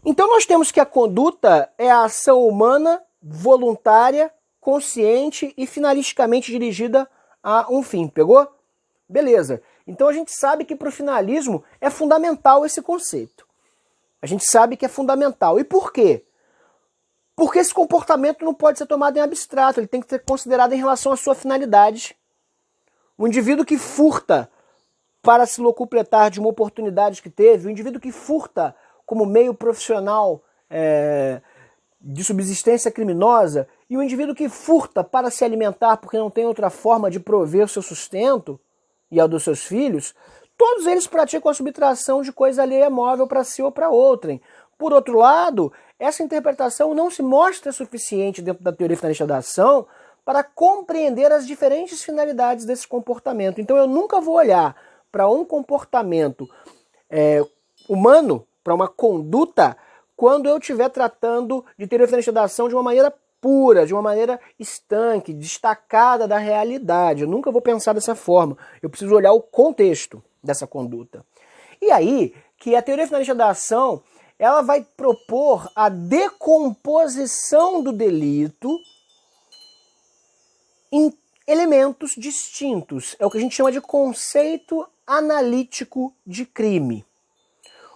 Então nós temos que a conduta é a ação humana, voluntária, consciente e finalisticamente dirigida a um fim. Pegou? Beleza. Então a gente sabe que para o finalismo é fundamental esse conceito. A gente sabe que é fundamental. E por quê? Porque esse comportamento não pode ser tomado em abstrato, ele tem que ser considerado em relação à sua finalidade. O indivíduo que furta para se locupletar de uma oportunidade que teve, o indivíduo que furta como meio profissional de subsistência criminosa, e o indivíduo que furta para se alimentar porque não tem outra forma de prover o seu sustento e ao dos seus filhos, todos eles praticam a subtração de coisa alheia móvel para si ou para outrem. Por outro lado, essa interpretação não se mostra suficiente dentro da teoria finalista da ação para compreender as diferentes finalidades desse comportamento. Então eu nunca vou olhar para um comportamento humano, para uma conduta, quando eu estiver tratando de teoria finalista da ação de uma maneira pura, de uma maneira estanque, destacada da realidade. Eu nunca vou pensar dessa forma. Eu preciso olhar o contexto dessa conduta. E aí que a teoria finalista da ação ela vai propor a decomposição do delito em elementos distintos. É o que a gente chama de conceito analítico de crime.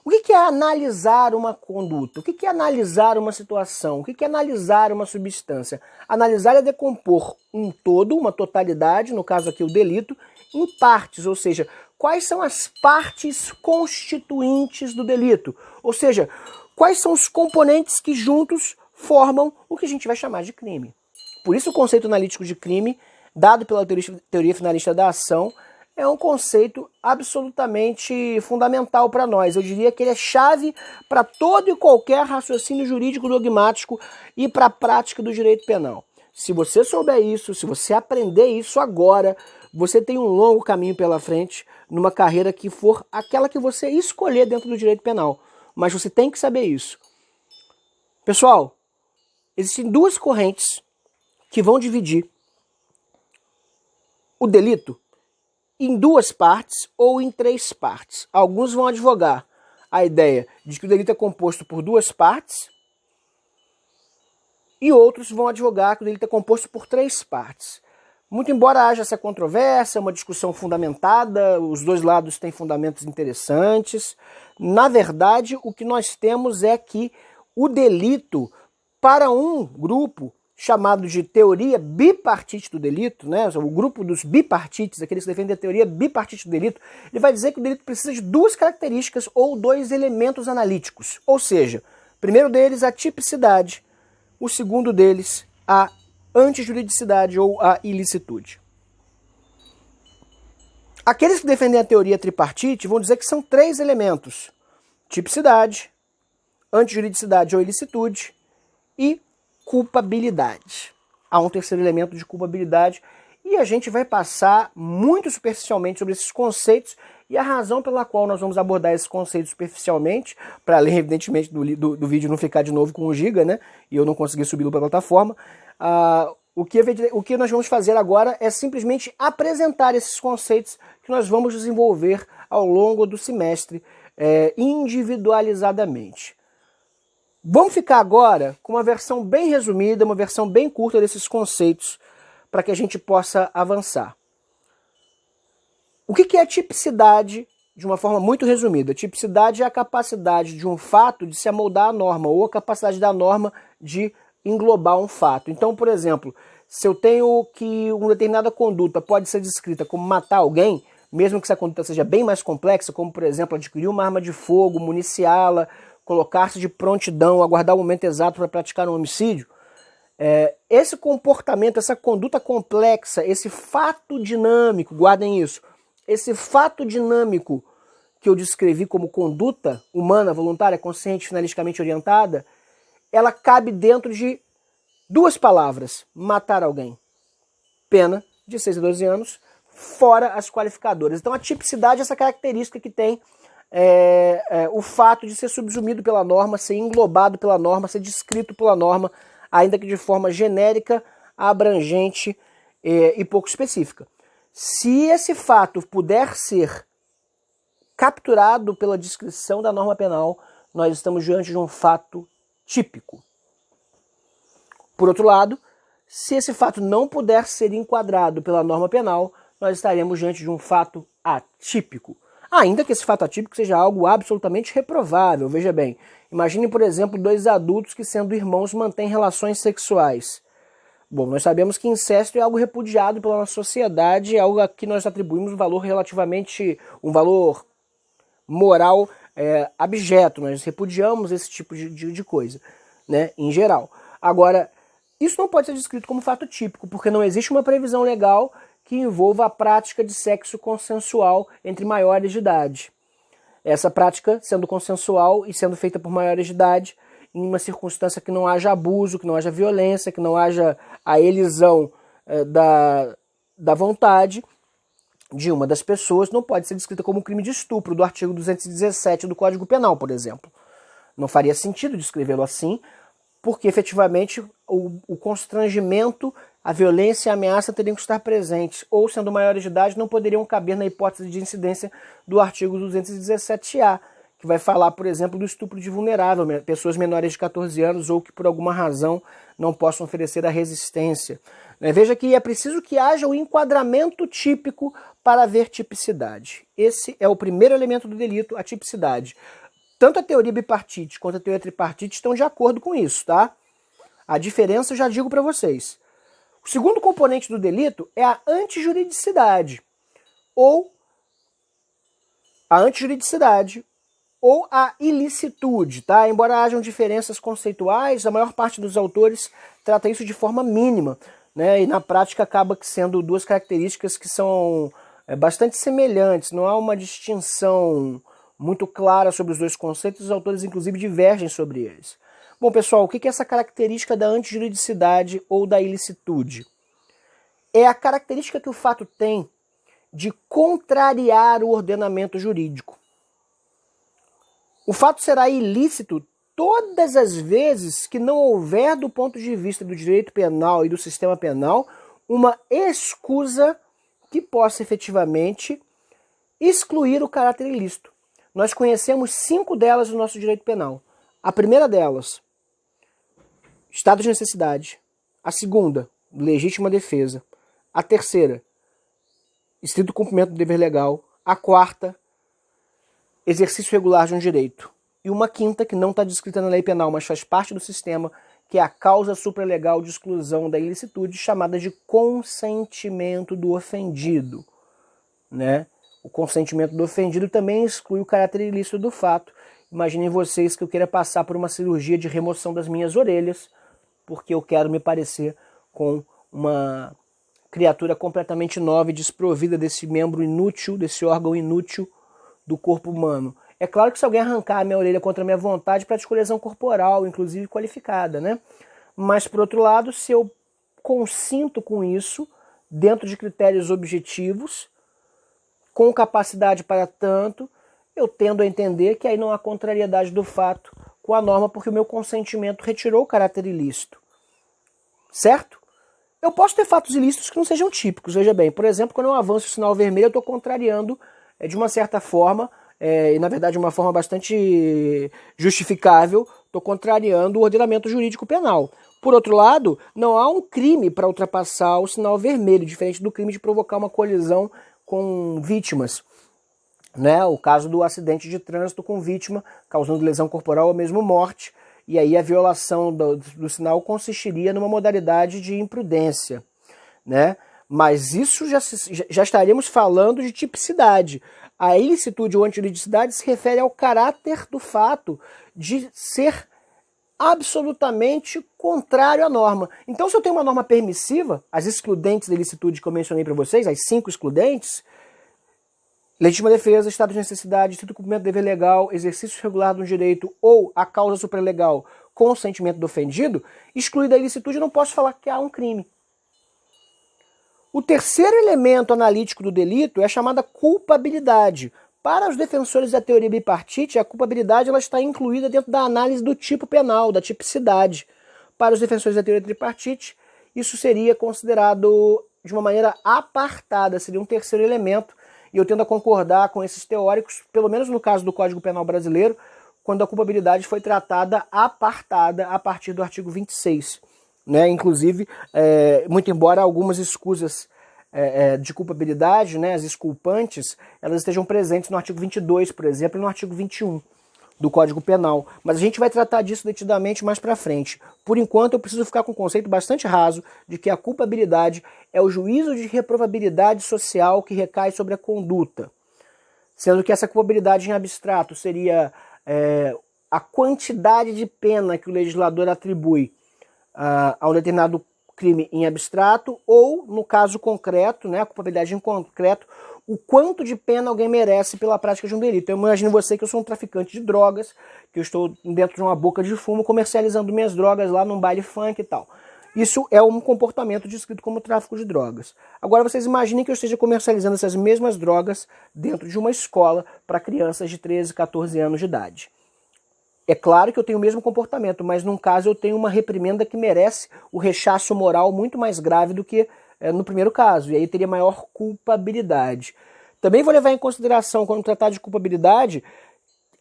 O que é analisar uma conduta? O que é analisar uma situação? O que é analisar uma substância? Analisar é decompor um todo, uma totalidade, no caso aqui o delito, em partes, ou seja, quais são as partes constituintes do delito? Ou seja, quais são os componentes que juntos formam o que a gente vai chamar de crime. Por isso o conceito analítico de crime, dado pela teoria finalista da ação, é um conceito absolutamente fundamental para nós. Eu diria que ele é chave para todo e qualquer raciocínio jurídico dogmático e para a prática do direito penal. Se você souber isso, se você aprender isso agora, você tem um longo caminho pela frente numa carreira que for aquela que você escolher dentro do direito penal. Mas você tem que saber isso. Pessoal, existem duas correntes que vão dividir o delito em duas partes ou em três partes. Alguns vão advogar a ideia de que o delito é composto por duas partes e outros vão advogar que o delito é composto por três partes. Muito embora haja essa controvérsia, uma discussão fundamentada, os dois lados têm fundamentos interessantes, na verdade o que nós temos é que o delito, para um grupo chamado de teoria bipartite do delito, né? O grupo dos bipartites, aqueles que defendem a teoria bipartite do delito, ele vai dizer que o delito precisa de duas características ou dois elementos analíticos. Ou seja, o primeiro deles a tipicidade, o segundo deles a antijuridicidade ou a ilicitude. Aqueles que defendem a teoria tripartite vão dizer que são três elementos: tipicidade, antijuridicidade ou ilicitude e culpabilidade. Há um terceiro elemento de culpabilidade e a gente vai passar muito superficialmente sobre esses conceitos e a razão pela qual nós vamos abordar esses conceitos superficialmente, para além, evidentemente, do vídeo não ficar de novo com 1 GB, né, e eu não conseguir subir para a plataforma, o que nós vamos fazer agora é simplesmente apresentar esses conceitos que nós vamos desenvolver ao longo do semestre individualizadamente. Vamos ficar agora com uma versão bem resumida, uma versão bem curta desses conceitos, para que a gente possa avançar. O que é a tipicidade de uma forma muito resumida? A tipicidade é a capacidade de um fato de se amoldar à norma, ou a capacidade da norma de englobar um fato. Então, por exemplo, se eu tenho que uma determinada conduta pode ser descrita como matar alguém, mesmo que essa conduta seja bem mais complexa, como, por exemplo, adquirir uma arma de fogo, municiá-la, colocar-se de prontidão, aguardar o momento exato para praticar um homicídio, esse comportamento, essa conduta complexa, esse fato dinâmico, guardem isso, esse fato dinâmico que eu descrevi como conduta humana, voluntária, consciente, finalisticamente orientada, ela cabe dentro de duas palavras: matar alguém. Pena de 6 a 12 anos, fora as qualificadoras. Então a tipicidade é essa característica que tem o fato de ser subsumido pela norma, ser englobado pela norma, ser descrito pela norma, ainda que de forma genérica, abrangente e pouco específica. Se esse fato puder ser capturado pela descrição da norma penal, nós estamos diante de um fato típico. Por outro lado, se esse fato não puder ser enquadrado pela norma penal, nós estaremos diante de um fato atípico. Ainda que esse fato atípico seja algo absolutamente reprovável, veja bem. Imagine, por exemplo, dois adultos que, sendo irmãos, mantêm relações sexuais. Bom, nós sabemos que incesto é algo repudiado pela nossa sociedade, é algo a que nós atribuímos um valor um valor moral abjeto. Nós repudiamos esse tipo de coisa, né, em geral. Agora, isso não pode ser descrito como fato típico, porque não existe uma previsão legal que envolva a prática de sexo consensual entre maiores de idade. Essa prática, sendo consensual e sendo feita por maiores de idade, em uma circunstância que não haja abuso, que não haja violência, que não haja a elisão da vontade de uma das pessoas, não pode ser descrita como um crime de estupro do artigo 217 do Código Penal, por exemplo. Não faria sentido descrevê-lo assim, porque efetivamente o constrangimento, a violência e a ameaça teriam que estar presentes, ou sendo maiores de idade não poderiam caber na hipótese de incidência do artigo 217-A, que vai falar, por exemplo, do estupro de vulnerável, pessoas menores de 14 anos ou que por alguma razão não possam oferecer a resistência. Veja que é preciso que haja o enquadramento típico para haver tipicidade. Esse é o primeiro elemento do delito, a tipicidade. Tanto a teoria bipartite quanto a teoria tripartite estão de acordo com isso, tá? A diferença eu já digo para vocês. O segundo componente do delito é a antijuridicidade, ou a ilicitude, tá? Embora hajam diferenças conceituais, a maior parte dos autores trata isso de forma mínima, né? E na prática acaba sendo duas características que são bastante semelhantes, não há uma distinção muito clara sobre os dois conceitos, os autores inclusive divergem sobre eles. Bom, pessoal, o que é essa característica da antijuridicidade ou da ilicitude? É a característica que o fato tem de contrariar o ordenamento jurídico. O fato será ilícito todas as vezes que não houver, do ponto de vista do direito penal e do sistema penal, uma escusa que possa efetivamente excluir o caráter ilícito. Nós conhecemos 5 delas no nosso direito penal. A primeira delas, estado de necessidade. A segunda, legítima defesa. A terceira, estrito cumprimento do dever legal. A quarta, exercício regular de um direito. E uma quinta, que não está descrita na lei penal, mas faz parte do sistema, que é a causa supralegal de exclusão da ilicitude, chamada de consentimento do ofendido, né? O consentimento do ofendido também exclui o caráter ilícito do fato. Imaginem vocês que eu queira passar por uma cirurgia de remoção das minhas orelhas, porque eu quero me parecer com uma criatura completamente nova e desprovida desse membro inútil, desse órgão inútil do corpo humano. É claro que se alguém arrancar a minha orelha contra a minha vontade, pratica lesão corporal, inclusive qualificada, né? Mas, por outro lado, se eu consinto com isso, dentro de critérios objetivos, com capacidade para tanto, eu tendo a entender que aí não há contrariedade do fato com a norma, porque o meu consentimento retirou o caráter ilícito. Certo? Eu posso ter fatos ilícitos que não sejam típicos, veja bem. Por exemplo, quando eu avanço o sinal vermelho, eu estou contrariando, de uma certa forma, e na verdade de uma forma bastante justificável, estou contrariando o ordenamento jurídico penal. Por outro lado, não há um crime para ultrapassar o sinal vermelho, diferente do crime de provocar uma colisão com vítimas, né? O caso do acidente de trânsito com vítima, causando lesão corporal ou mesmo morte, e aí a violação do sinal consistiria numa modalidade de imprudência, né? Mas isso já estaríamos falando de tipicidade. A ilicitude ou antijuridicidade se refere ao caráter do fato de ser absolutamente contrário à norma. Então, se eu tenho uma norma permissiva, as excludentes da ilicitude que eu mencionei para vocês, as 5 excludentes, legítima defesa, estado de necessidade, estrito cumprimento do dever legal, exercício regular do direito ou a causa supralegal com o sentimento do ofendido, excluída a ilicitude, eu não posso falar que há um crime. O terceiro elemento analítico do delito é a chamada culpabilidade. Para os defensores da teoria bipartite, a culpabilidade ela está incluída dentro da análise do tipo penal, da tipicidade. Para os defensores da teoria tripartite, isso seria considerado de uma maneira apartada, seria um terceiro elemento, e eu tendo a concordar com esses teóricos, pelo menos no caso do Código Penal brasileiro, quando a culpabilidade foi tratada apartada a partir do artigo 26. Né? Inclusive, muito embora algumas escusas de culpabilidade, né, as exculpantes, elas estejam presentes no artigo 22, por exemplo, e no artigo 21 do Código Penal. Mas a gente vai tratar disso detidamente mais para frente. Por enquanto, eu preciso ficar com um conceito bastante raso de que a culpabilidade é o juízo de reprovabilidade social que recai sobre a conduta, sendo que essa culpabilidade em abstrato seria a quantidade de pena que o legislador atribui a um determinado crime em abstrato, ou, no caso concreto, né, a culpabilidade em concreto, o quanto de pena alguém merece pela prática de um delito. Eu imagino você que eu sou um traficante de drogas, que eu estou dentro de uma boca de fumo comercializando minhas drogas lá num baile funk e tal. Isso é um comportamento descrito como tráfico de drogas. Agora vocês imaginem que eu esteja comercializando essas mesmas drogas dentro de uma escola para crianças de 13, 14 anos de idade. É claro que eu tenho o mesmo comportamento, mas num caso eu tenho uma reprimenda que merece o rechaço moral muito mais grave do que no primeiro caso, e aí teria maior culpabilidade. Também vou levar em consideração, quando tratar de culpabilidade,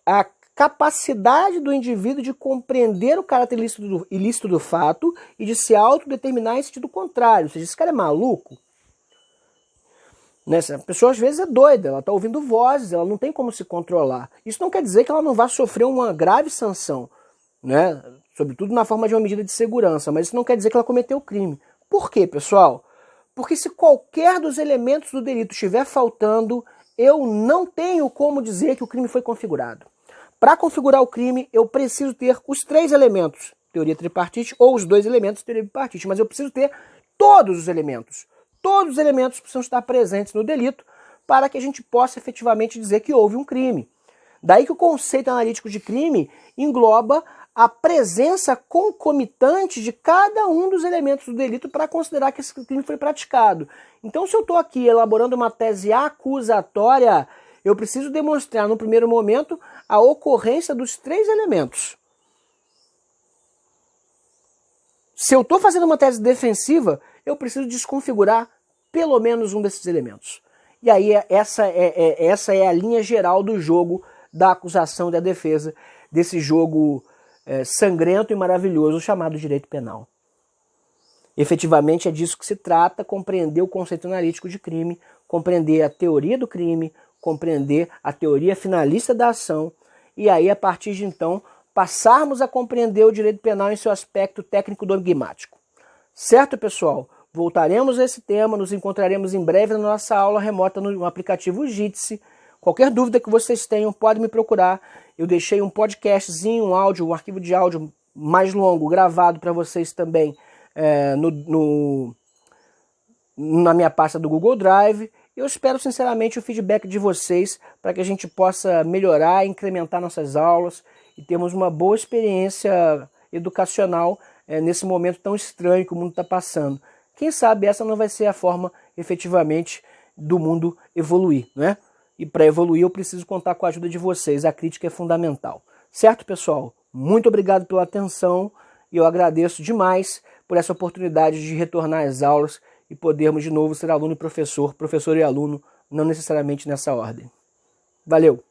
a capacidade do indivíduo de compreender o caráter ilícito do fato e de se autodeterminar em sentido contrário. Ou seja, esse cara é maluco? A pessoa às vezes é doida, ela está ouvindo vozes, ela não tem como se controlar. Isso não quer dizer que ela não vá sofrer uma grave sanção, né? Sobretudo na forma de uma medida de segurança, mas isso não quer dizer que ela cometeu o crime. Por quê, pessoal? Porque se qualquer dos elementos do delito estiver faltando, eu não tenho como dizer que o crime foi configurado. Para configurar o crime, eu preciso ter os 3 elementos, teoria tripartite, ou os 2 elementos, teoria bipartite, mas eu preciso ter todos os elementos. Todos os elementos precisam estar presentes no delito para que a gente possa efetivamente dizer que houve um crime. Daí que o conceito analítico de crime engloba a presença concomitante de cada um dos elementos do delito para considerar que esse crime foi praticado. Então, se eu estou aqui elaborando uma tese acusatória, eu preciso demonstrar no primeiro momento a ocorrência dos 3 elementos. Se eu estou fazendo uma tese defensiva, eu preciso desconfigurar pelo menos um desses elementos. E aí essa é a linha geral do jogo da acusação e da defesa, desse jogo sangrento e maravilhoso chamado direito penal. Efetivamente é disso que se trata, compreender o conceito analítico de crime, compreender a teoria do crime, compreender a teoria finalista da ação, e aí a partir de então passarmos a compreender o direito penal em seu aspecto técnico-dogmático. Certo, pessoal? Voltaremos a esse tema, nos encontraremos em breve na nossa aula remota no aplicativo Jitsi. Qualquer dúvida que vocês tenham, podem me procurar. Eu deixei um podcastzinho, um arquivo de áudio mais longo, gravado para vocês também na minha pasta do Google Drive. Eu espero sinceramente o feedback de vocês para que a gente possa melhorar, incrementar nossas aulas e termos uma boa experiência educacional nesse momento tão estranho que o mundo está passando. Quem sabe essa não vai ser a forma, efetivamente, do mundo evoluir, né? E para evoluir eu preciso contar com a ajuda de vocês, a crítica é fundamental. Certo, pessoal? Muito obrigado pela atenção e eu agradeço demais por essa oportunidade de retornar às aulas e podermos de novo ser aluno e professor, professor e aluno, não necessariamente nessa ordem. Valeu!